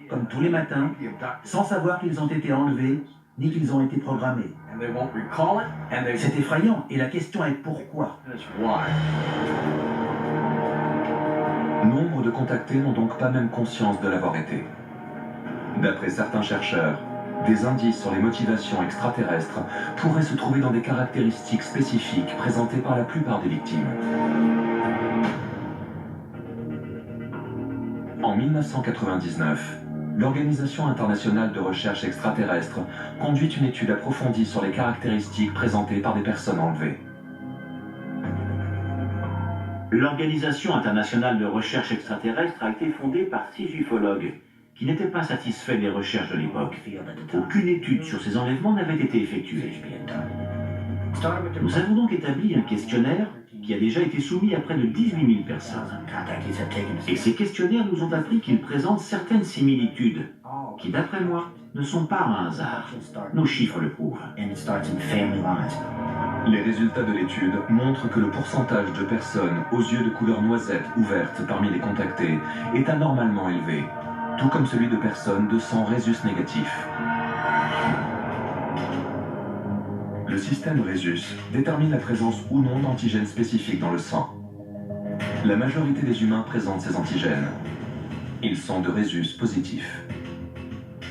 comme tous les matins, sans savoir qu'ils ont été enlevés, ni qu'ils ont été programmés. C'est effrayant, et la question est pourquoi? Nombre de contactés n'ont donc pas même conscience de l'avoir été. D'après certains chercheurs, des indices sur les motivations extraterrestres pourraient se trouver dans des caractéristiques spécifiques présentées par la plupart des victimes. En 1999, l'Organisation internationale de recherche extraterrestre conduit une étude approfondie sur les caractéristiques présentées par des personnes enlevées. L'Organisation internationale de recherche extraterrestre a été fondée par 6 ufologues qui n'étaient pas satisfaits des recherches de l'époque. Aucune étude sur ces enlèvements n'avait été effectuée. Nous avons donc établi un questionnaire qui a déjà été soumis à près de 18 000 personnes. Et ces questionnaires nous ont appris qu'ils présentent certaines similitudes, qui d'après moi ne sont pas un hasard. Nos chiffres le prouvent. Les résultats de l'étude montrent que le pourcentage de personnes aux yeux de couleur noisette ouvertes parmi les contactés est anormalement élevé, tout comme celui de personnes de sang Rhésus négatif. Le système Rhésus détermine la présence ou non d'antigènes spécifiques dans le sang. La majorité des humains présentent ces antigènes. Ils sont de Rhésus positif.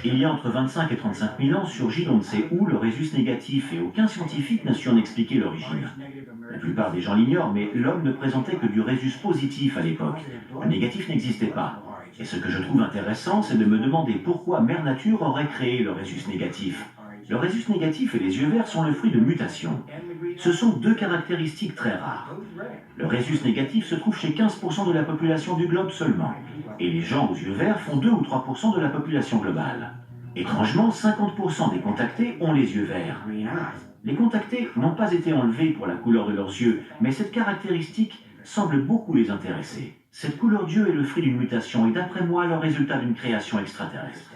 Il y a entre 25 et 35 000 ans surgit on ne sait où le Rhésus négatif et aucun scientifique n'a su en expliquer l'origine. La plupart des gens l'ignorent, mais l'homme ne présentait que du Rhésus positif à l'époque. Le négatif n'existait pas. Et ce que je trouve intéressant, c'est de me demander pourquoi Mère Nature aurait créé le Rhésus négatif. Le Rhésus négatif et les yeux verts sont le fruit de mutations. Ce sont deux caractéristiques très rares. Le Rhésus négatif se trouve chez 15% de la population du globe seulement. Et les gens aux yeux verts font 2 ou 3% de la population globale. Étrangement, 50% des contactés ont les yeux verts. Les contactés n'ont pas été enlevés pour la couleur de leurs yeux, mais cette caractéristique semble beaucoup les intéresser. Cette couleur d'yeux est le fruit d'une mutation et d'après moi le résultat d'une création extraterrestre.